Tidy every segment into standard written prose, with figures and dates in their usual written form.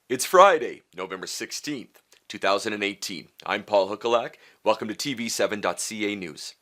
It's Friday, November 16th, 2018. I'm Paul Huckalak. Welcome to TV7.ca News.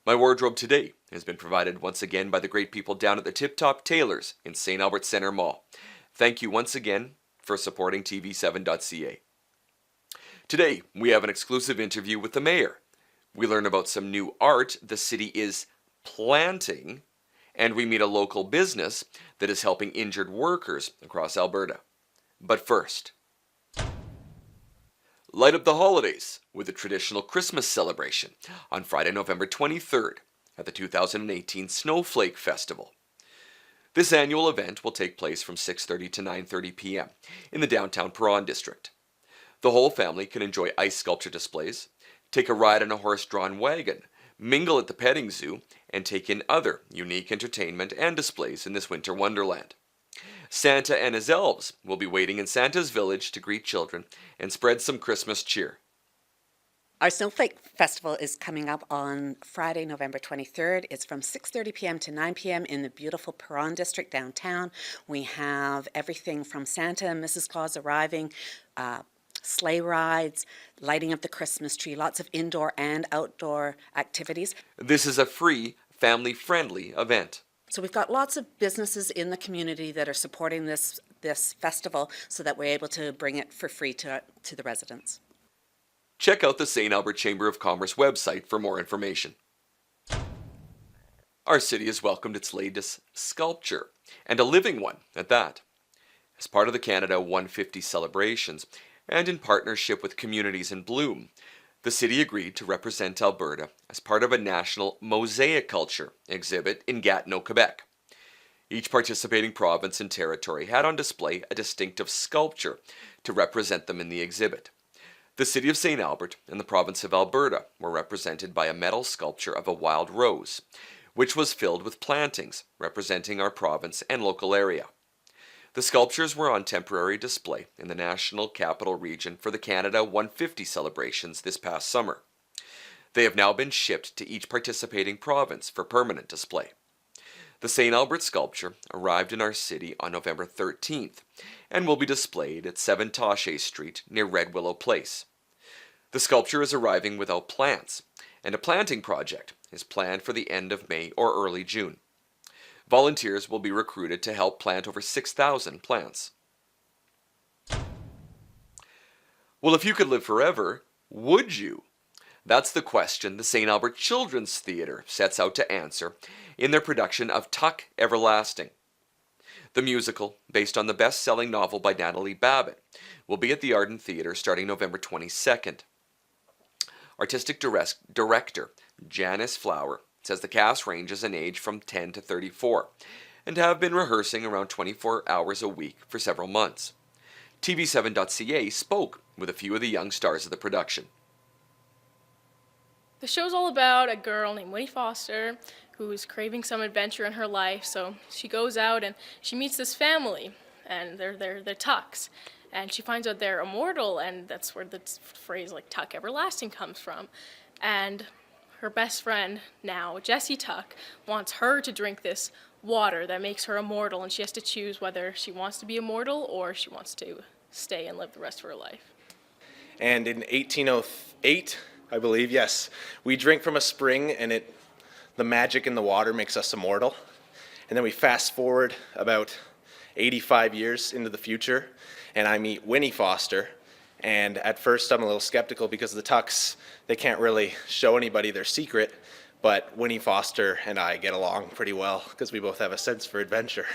My wardrobe today has been provided once again by the great people down at the Tip Top Tailors in St. Albert Centre Mall. Thank you once again for supporting TV7.ca. Today, we have an exclusive interview with the mayor. We learn about some new art the city is planting, and we meet a local business that is helping injured workers across Alberta. But first, light up the holidays with a traditional Christmas celebration on Friday, November 23rd at the 2018 Snowflake Festival. This annual event will take place from 6:30 to 9:30 p.m. in the downtown Perron district. The whole family can enjoy ice sculpture displays, take a ride in a horse-drawn wagon, mingle at the petting zoo, and take in other unique entertainment and displays in this winter wonderland. Santa and his elves will be waiting in Santa's village to greet children and spread some Christmas cheer. Our Snowflake Festival is coming up on Friday, November 23rd. It's from 6:30 p.m. to 9 p.m. in the beautiful Perron district downtown. We have everything from Santa and Mrs. Claus arriving, sleigh rides, lighting up the Christmas tree, lots of indoor and outdoor activities. This is a free, family-friendly event. So we've got lots of businesses in the community that are supporting this festival so that we're able to bring it for free to the residents. Check out the St. Albert Chamber of Commerce website for more information. Our city has welcomed its latest sculpture, and a living one at that. As part of the Canada 150 celebrations, and in partnership with Communities in Bloom, the city agreed to represent Alberta as part of a national mosaic culture exhibit in Gatineau, Quebec. Each participating province and territory had on display a distinctive sculpture to represent them in the exhibit. The city of St. Albert and the province of Alberta were represented by a metal sculpture of a wild rose, which was filled with plantings representing our province and local area. The sculptures were on temporary display in the National Capital Region for the Canada 150 celebrations this past summer. They have now been shipped to each participating province for permanent display. The St. Albert sculpture arrived in our city on November 13th and will be displayed at 7 Taché Street near Red Willow Place. The sculpture is arriving without plants, and a planting project is planned for the end of May or early June. Volunteers will be recruited to help plant over 6,000 plants. Well, if you could live forever, would you? That's the question the St. Albert Children's Theatre sets out to answer in their production of Tuck Everlasting. The musical, based on the best-selling novel by Natalie Babbitt, will be at the Arden Theatre starting November 22nd. Artistic director Janice Flower says the cast ranges in age from 10 to 34 and have been rehearsing around 24 hours a week for several months. TV7.ca spoke with a few of the young stars of the production. The show's all about a girl named Winnie Foster who's craving some adventure in her life, so she goes out and she meets this family, and they're Tucks. And she finds out they're immortal, and that's where the phrase like Tuck Everlasting comes from. And her best friend now, Jessie Tuck, wants her to drink this water that makes her immortal, and she has to choose whether she wants to be immortal or she wants to stay and live the rest of her life. And in 1808, I believe, yes, we drink from a spring, and the magic in the water makes us immortal. And then we fast forward about 85 years into the future, and I meet Winnie Foster. And at first I'm a little skeptical because the Tucks, they can't really show anybody their secret, but Winnie Foster and I get along pretty well because we both have a sense for adventure.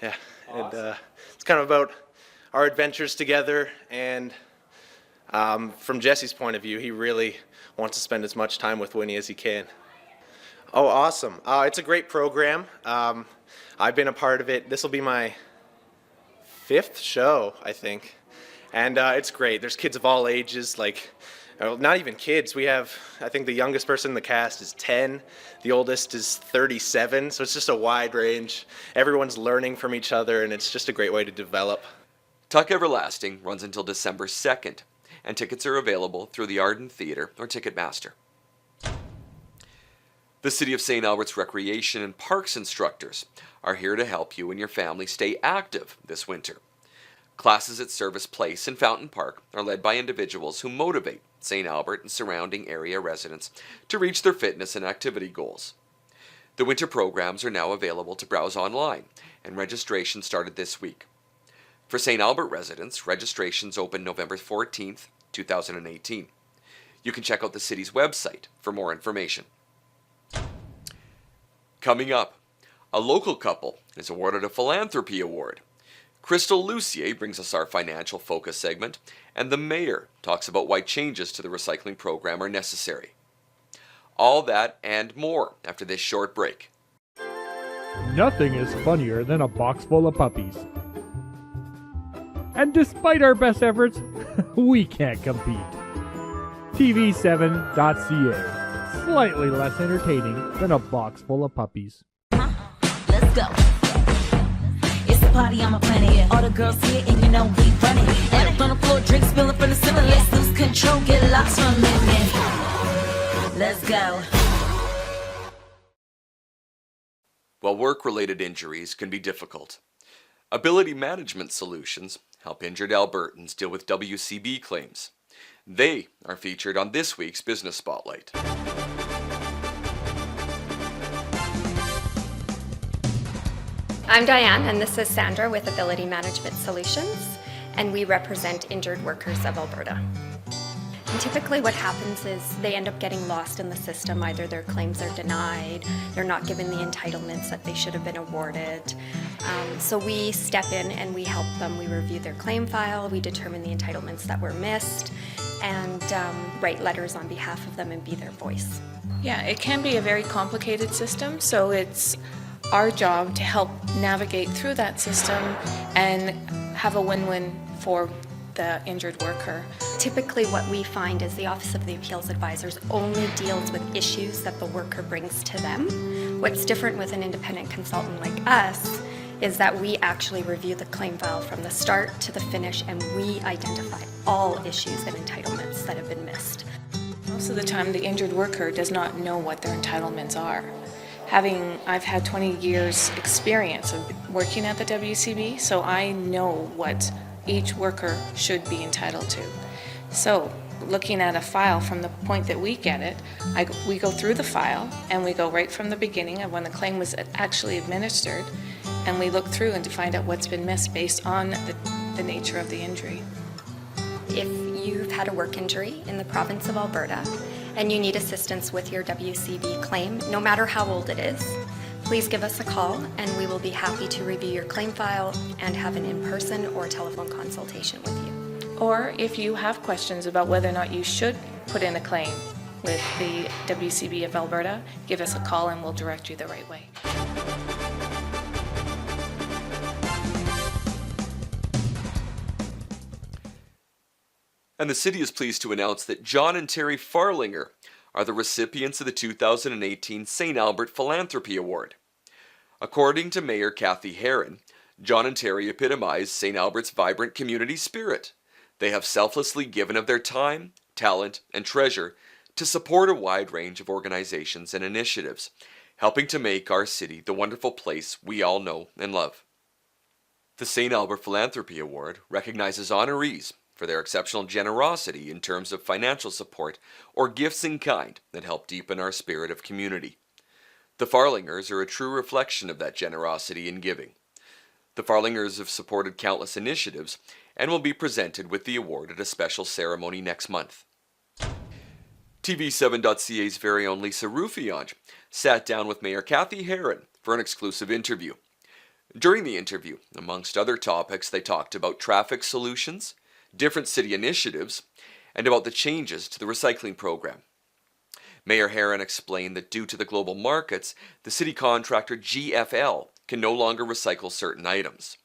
Yeah, awesome. And it's kind of about our adventures together, and from Jesse's point of view, he really wants to spend as much time with Winnie as he can. Oh, awesome. It's a great program. I've been a part of it. This will be my 5th show, I think. And it's great. There's kids of all ages, like, not even kids. We have, I think the youngest person in the cast is 10. The oldest is 37. So it's just a wide range. Everyone's learning from each other, and it's just a great way to develop. Tuck Everlasting runs until December 2nd, and tickets are available through the Arden Theatre or Ticketmaster. The City of St. Albert's recreation and parks instructors are here to help you and your family stay active this winter. Classes at Service Place and Fountain Park are led by individuals who motivate St. Albert and surrounding area residents to reach their fitness and activity goals. The winter programs are now available to browse online, and registration started this week. For St. Albert residents, registrations open November 14th, 2018. You can check out the city's website for more information. Coming up, a local couple is awarded a philanthropy award. Crystal Lucier brings us our financial focus segment, and the mayor talks about why changes to the recycling program are necessary. All that and more after this short break. Nothing is funnier than a box full of puppies. And despite our best efforts, we can't compete. TV7.ca. Slightly less entertaining than a box full of puppies. Let's go. It's the party on my planet. All the girls here and you know we run it. And on the floor, drinks spilling from the ceiling. Let's lose control, get lost from it. Let's go. While work-related injuries can be difficult, Ability Management Solutions help injured Albertans deal with WCB claims. They are featured on this week's Business Spotlight. I'm Diane, and this is Sandra with Ability Management Solutions, and we represent injured workers of Alberta. And typically what happens is they end up getting lost in the system. Either their claims are denied, they're not given the entitlements that they should have been awarded. So we step in and we help them. We review their claim file, we determine the entitlements that were missed, and write letters on behalf of them and be their voice. Yeah, it can be a very complicated system, so it's our job to help navigate through that system and have a win-win for the injured worker. Typically what we find is the Office of the Appeals Advisors only deals with issues that the worker brings to them. What's different with an independent consultant like us is that we actually review the claim file from the start to the finish, and we identify all issues and entitlements that have been missed. Most of the time, the injured worker does not know what their entitlements are. I've had 20 years experience of working at the WCB, so I know what each worker should be entitled to. So, looking at a file from the point that we get it, we go through the file and we go right from the beginning of when the claim was actually administered, and we look through and to find out what's been missed based on the nature of the injury. If you've had a work injury in the province of Alberta and you need assistance with your WCB claim, no matter how old it is, please give us a call and we will be happy to review your claim file and have an in-person or telephone consultation with you. Or if you have questions about whether or not you should put in a claim with the WCB of Alberta, give us a call and we'll direct you the right way. And the city is pleased to announce that John and Terry Farlinger are the recipients of the 2018 St. Albert Philanthropy Award. According to Mayor Kathy Herron, John and Terry epitomize St. Albert's vibrant community spirit. They have selflessly given of their time, talent, and treasure to support a wide range of organizations and initiatives, helping to make our city the wonderful place we all know and love. The St. Albert Philanthropy Award recognizes honorees for their exceptional generosity in terms of financial support or gifts in kind that help deepen our spirit of community. The Farlingers are a true reflection of that generosity and giving. The Farlingers have supported countless initiatives and will be presented with the award at a special ceremony next month. TV7.ca's very own Lisa Ruffiange sat down with Mayor Kathy Herron for an exclusive interview. During the interview, amongst other topics, they talked about traffic solutions, different city initiatives, and about the changes to the recycling program. Mayor Herron explained that due to the global markets, the city contractor GFL can no longer recycle certain items.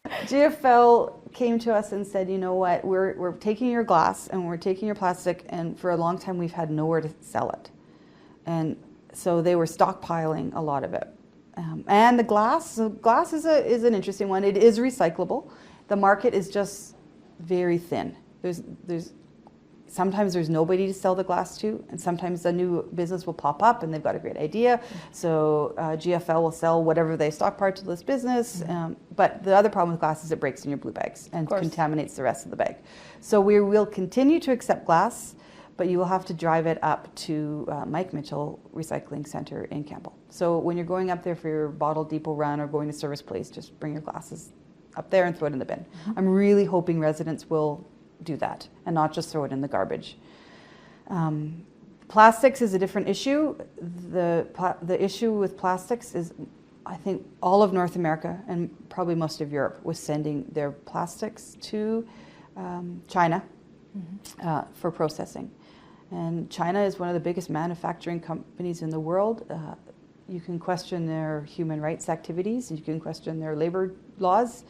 GFL came to us and said, you know what, we're taking your glass and we're taking your plastic, and for a long time we've had nowhere to sell it. And so they were stockpiling a lot of it. And the glass is an interesting one. It is recyclable. The market is just very thin. sometimes there's nobody to sell the glass to, and sometimes a new business will pop up and they've got a great idea. So GFL will sell whatever they stockpile to this business. But the other problem with glass is it breaks in your blue bags and contaminates the rest of the bag. So we will continue to accept glass, but you will have to drive it up to Mike Mitchell Recycling Center in Campbell. So when you're going up there for your bottle depot run or going to service place, just bring your glasses up there and throw it in the bin. I'm really hoping residents will do that and not just throw it in the garbage. Plastics is a different issue. The issue with plastics is, I think all of North America and probably most of Europe was sending their plastics to China for processing. And China is one of the biggest manufacturing companies in the world. You can question their human rights activities, you can question their labor laws,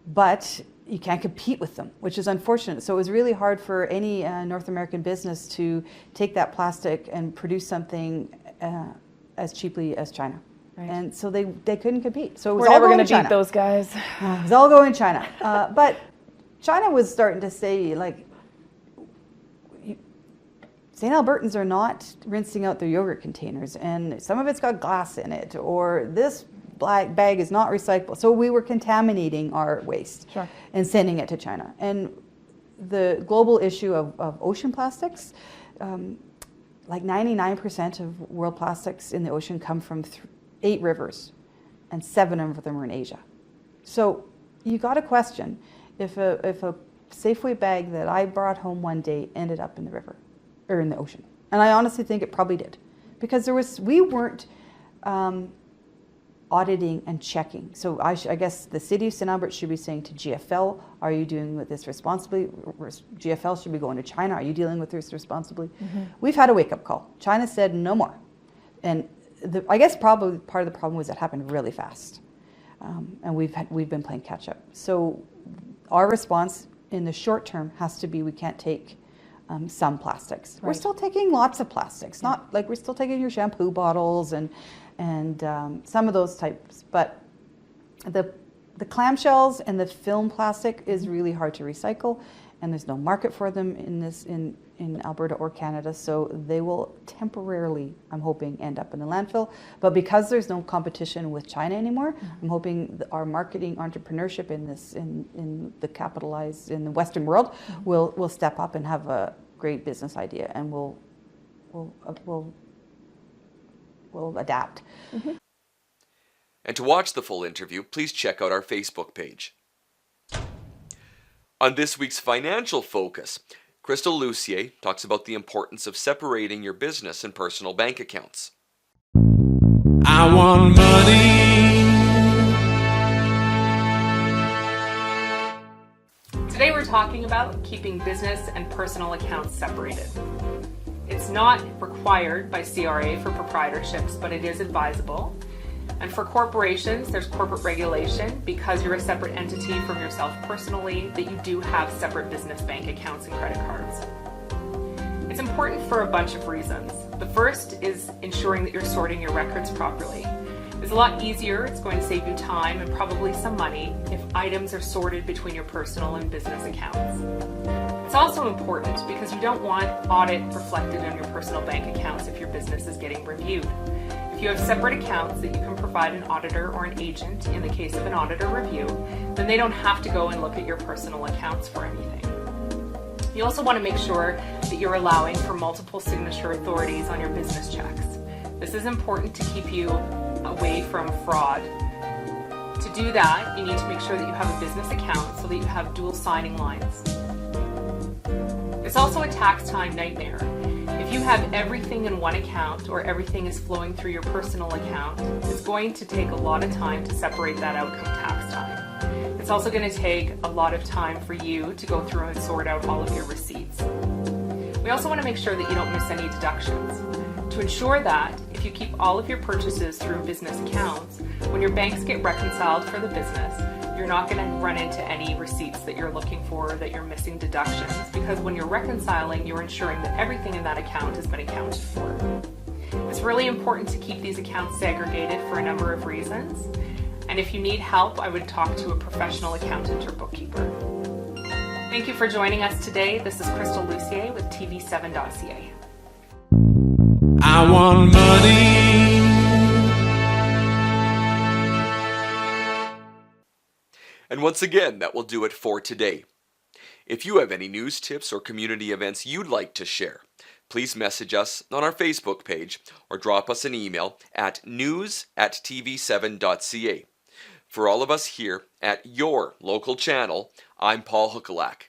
but you can't compete with them, which is unfortunate. So it was really hard for any North American business to take that plastic and produce something as cheaply as China. Right. And so they couldn't compete. So it was We're all never going going to to beat those guys. It was all going to China. But China was starting to say, like, St. Albertans are not rinsing out their yogurt containers, and some of it's got glass in it, or this black bag is not recyclable. So we were contaminating our waste and sending it to China. And the global issue of ocean plastics, like 99% of world plastics in the ocean come from 8 rivers, and 7 of them are in Asia. So you got to question if a Safeway bag that I brought home one day ended up in the river or in the ocean. And I honestly think it probably did, because we weren't auditing and checking. So I guess the city of St. Albert should be saying to GFL, are you doing with this responsibly? GFL should be going to China, are you dealing with this responsibly? We've had a wake-up call. China said no more. And I guess probably part of the problem was it happened really fast. And we've been playing catch up. So our response in the short term has to be, we can't take some plastics. Right. We're still taking lots of plastics, not like we're still taking your shampoo bottles and some of those types. But the clamshells and the film plastic is really hard to recycle, and there's no market for them in Alberta or Canada. So they will temporarily, I'm hoping, end up in the landfill. But because there's no competition with China anymore, I'm hoping our marketing entrepreneurship in the Western world will step up and have a great business idea, and we'll adapt. And to watch the full interview, please check out our Facebook page. On this week's Financial Focus, Crystal Lucier talks about the importance of separating your business and personal bank accounts. I want money. Today we're talking about keeping business and personal accounts separated. It's not required by CRA for proprietorships, but it is advisable. And for corporations, there's corporate regulation because you're a separate entity from yourself personally, that you do have separate business bank accounts and credit cards. It's important for a bunch of reasons. The first is ensuring that you're sorting your records properly. It's a lot easier, it's going to save you time and probably some money if items are sorted between your personal and business accounts. It's also important because you don't want audit reflected on your personal bank accounts if your business is getting reviewed. If you have separate accounts that you can provide an auditor or an agent in the case of an auditor review, then they don't have to go and look at your personal accounts for anything. You also want to make sure that you're allowing for multiple signature authorities on your business checks. This is important to keep you away from fraud. To do that, you need to make sure that you have a business account so that you have dual signing lines. It's also a tax time nightmare. If you have everything in one account or everything is flowing through your personal account, it's going to take a lot of time to separate that out come tax time. It's also going to take a lot of time for you to go through and sort out all of your receipts. We also want to make sure that you don't miss any deductions. To ensure that, if you keep all of your purchases through business accounts, when your banks get reconciled for the business, you're not going to run into any receipts that you're looking for or that you're missing deductions, because when you're reconciling, you're ensuring that everything in that account has been accounted for. It's really important to keep these accounts segregated for a number of reasons, and if you need help, I would talk to a professional accountant or bookkeeper. Thank you for joining us today. This is Crystal Lucier with TV7.ca. I want money. And once again, that will do it for today. If you have any news tips or community events you'd like to share, please message us on our Facebook page or drop us an email at news@tv7.ca. For all of us here at your local channel, I'm Paul Huckalak.